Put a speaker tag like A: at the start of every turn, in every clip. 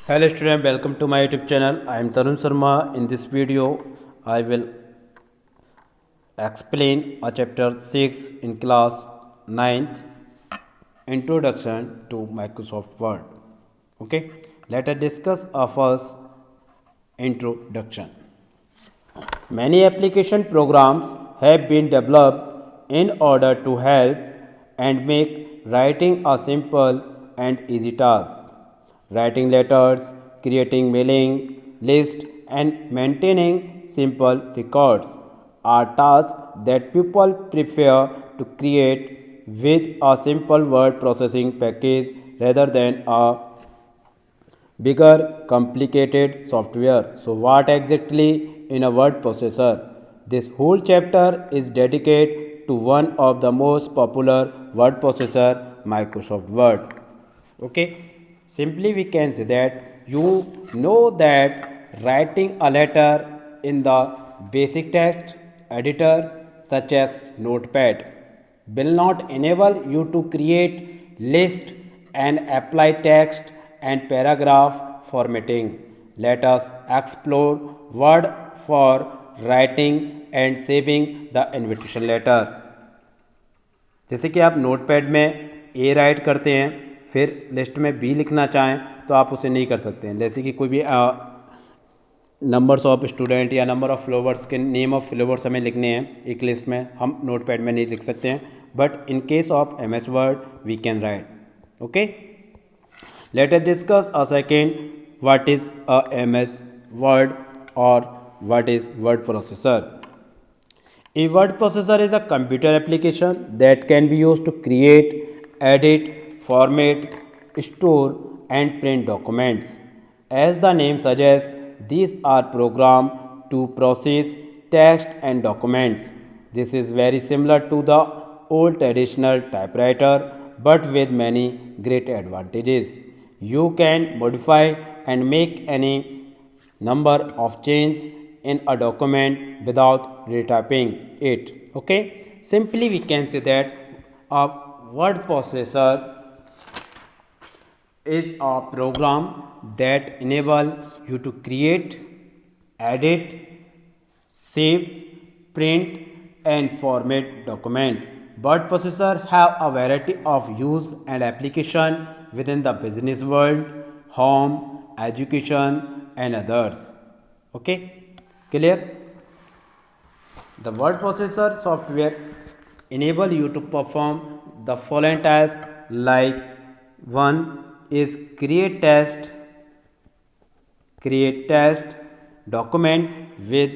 A: Hello student, welcome to my YouTube channel. I am Tarun Sharma. In this video, I will explain a chapter 6 in class ninth, Introduction to Microsoft Word. Okay, let us discuss our first introduction. Many application programs have been developed in order to help and make writing a simple and easy task. Writing letters, creating mailing lists, and maintaining simple records are tasks that people prefer to create with a simple word processing package rather than a bigger complicated software. So what exactly in a word processor? This whole chapter is dedicated to one of the most popular word processor, Microsoft Word. Okay, simply we can say that you know that writing a letter in the basic text editor such as Notepad will not enable you to create list and apply text and paragraph formatting. Let us explore word for writing and saving the invitation letter. जैसे कि आप notepad में ए right करते हैं फिर list में B लिखना चाहें तो आप उसे नहीं कर सकते हैं। जैसे कि कोई भी नंबर्स ऑफ स्टूडेंट या नंबर ऑफ फ्लोवर्स के नेम ऑफ फ्लोवर्स हमें लिखने हैं एक लिस्ट में, हम नोटपैड में नहीं लिख सकते हैं, but in case of M S word we can write. Okay, let us discuss a second what is a MS Word or what is word processor. A word processor is a computer application that can be used to create, edit, format, store and print documents. As the name suggests, these are programs to process text and documents. This is very similar to the old traditional typewriter but with many great advantages. You can modify and make any number of changes in a document without retyping it. Okay, simply we can say that a word processor is a program that enable you to create, edit, save, print and format document. Word processor have a variety of use and application within the business world, home, education and others. Okay, clear? The word processor software enable you to perform the following tasks like one is create test document with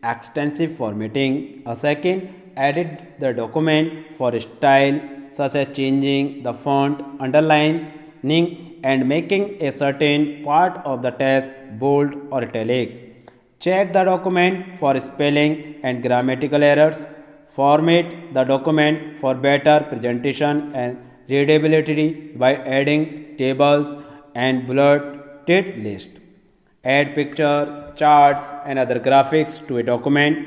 A: extensive formatting. A second, edit the document for style such as changing the font, underlining and making a certain part of the text bold or italic. Check the document for spelling and grammatical errors. Format the document for better presentation and readability by adding tables and bulleted list. Add picture, charts and other graphics to a document.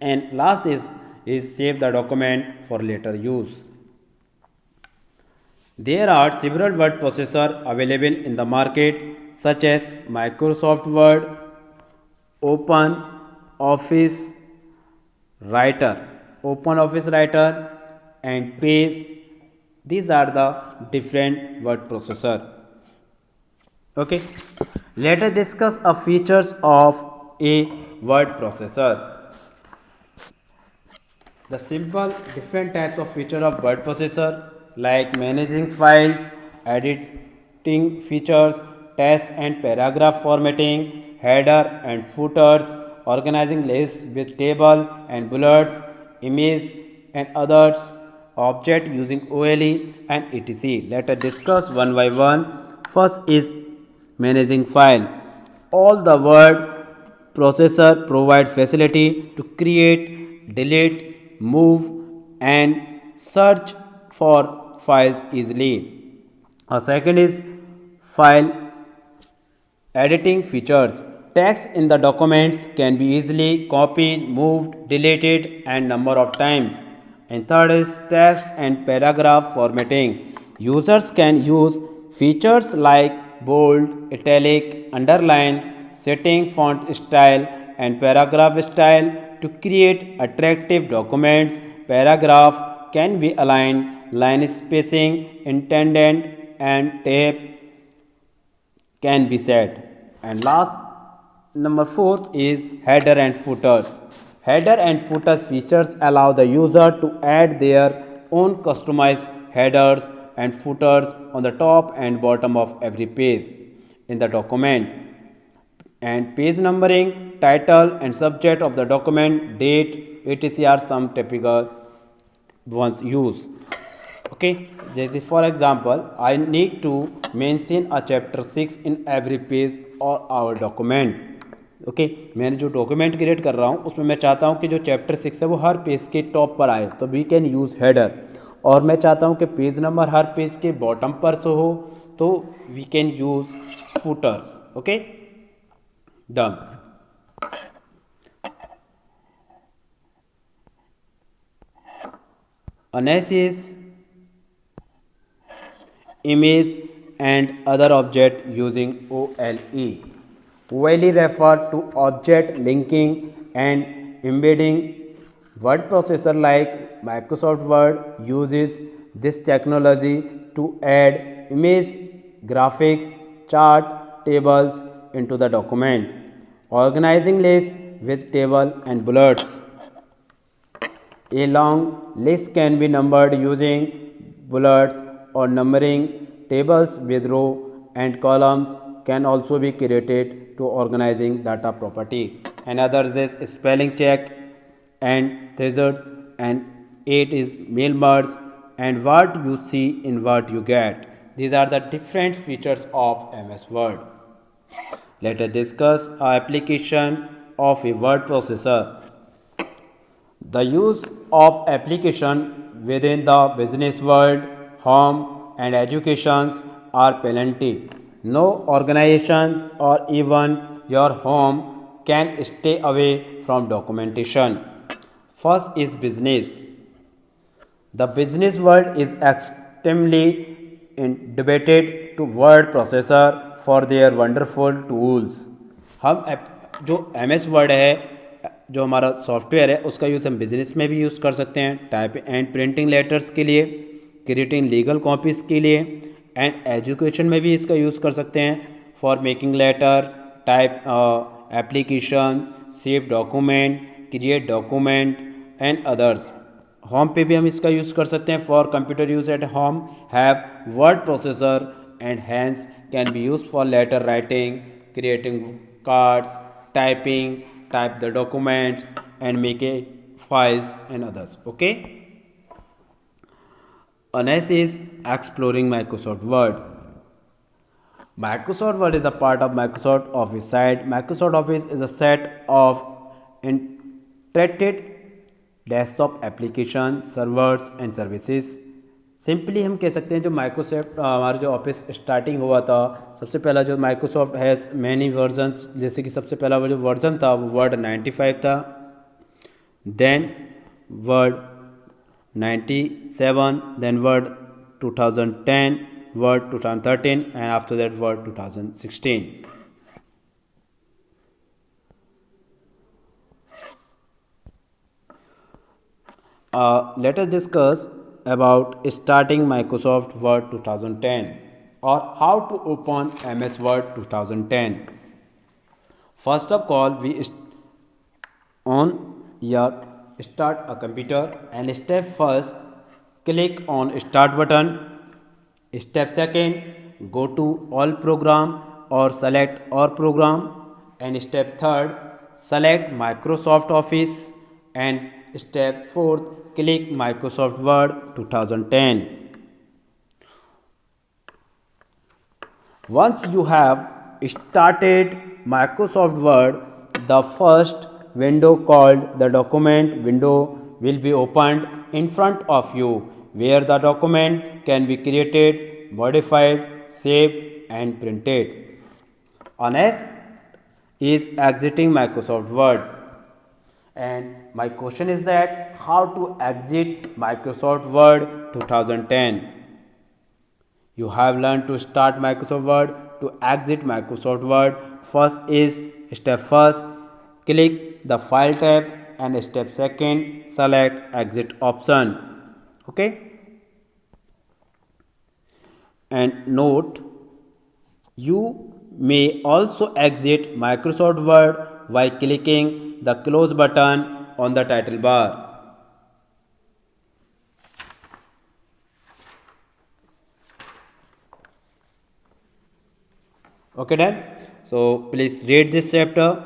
A: And last is save the document for later use. There are several word processors available in the market such as Microsoft Word, Open Office Writer, and Pages. These are the different word processor. Okay, let us discuss a features of a word processor. The simple different types of feature of word processor like managing files, editing features, text and paragraph formatting, header and footers, organizing lists with table and bullets, image and others, object using OLE and etc. Let us discuss one by one. First is managing file. All the word processor provide facility to create, delete, move and search for files easily. A second is file editing features. Text in the documents can be easily copied, moved, deleted and number of times. And third is text and paragraph formatting. Users can use features like bold, italic, underline, setting font style and paragraph style to create attractive documents. Paragraph can be aligned, line spacing, indent and tab can be set. And last, number fourth is header and footers. Header and footers features allow the user to add their own customized headers and footers on the top and bottom of every page in the document. And page numbering, title and subject of the document, date, etc. are some typical ones used. Okay, जैसे for example, I need to mention a chapter 6 in every page or our document. Okay मैंने जो document create कर रहा हूँ उसमें मैं चाहता हूँ कि जो चैप्टर 6 है वो हर पेज के टॉप पर आए, तो वी कैन यूज़ हेडर। और मैं चाहता हूँ कि पेज नंबर हर पेज के बॉटम पर शो हो, तो we can use footers. Okay, done. Analysis image and other object using OLE. OLE refer to object linking and embedding. Word processor like Microsoft Word uses this technology to add image, graphics, chart, tables into the document, organizing lists with table and bullets. A long list can be numbered using bullets or numbering. Tables with row and columns can also be created to organizing data property. Another is spelling check and thesaurus, and 8 is mail merge and what you see in what you get. These are the different features of MS Word. Let us discuss our application of a word processor. The use of application within the business world, home and educations are plenty. No organizations or even your home can stay away from documentation. First is business. The business world is extremely debated to word processor for their wonderful tools. हम जो MS Word है, जो हमारा software है, उसका use हम business में भी यूज़ कर सकते हैं, टाइप एंड प्रिंटिंग लेटर्स के लिए, क्रिएटिंग लीगल कॉपीज़ के लिए, एंड एजुकेशन में भी इसका यूज़ कर सकते हैं for making letter, type application, save document, create document and others. Home पे भी हम इसका यूज़ कर सकते हैं for computer use at home have word processor and hence can be use for letter writing, creating cards, typing, type the documents and make a files and others. Okay, next is exploring Microsoft Word. Microsoft Word is a part of Microsoft Office site. Microsoft Office is a set of integrated desktop application, servers and services. Simply हम कह सकते हैं जो Microsoft हमारा जो office starting हुआ था, सबसे पहला जो माइक्रोसॉफ्ट हैज़ मैनी वर्जन्स, जैसे कि सबसे पहला वो जो वर्जन था वो वर्ड 95 था, then word 97, then word 2010, word 2013 and after that word 2016. Let us discuss about starting Microsoft Word 2010 or how to open MS Word 2010. First of all, we on your start a computer and step first click on start button. Step second, go to all program or select all program, and step third, select Microsoft Office, and step fourth, click Microsoft Word 2010. Once you have started Microsoft Word, the first window called the document window will be opened in front of you, where the document can be created, modified, saved and printed. Next is exiting Microsoft Word. And my question is that how to exit Microsoft Word 2010. You have learned to start Microsoft Word to exit Microsoft Word. First is step first, click the file tab, and step second, select exit option. Okay, and note, you may also exit Microsoft Word by clicking the close button on the title bar. Okay, done. So please read this chapter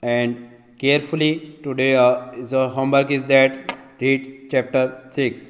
A: and carefully. Today is our homework is that read chapter 6.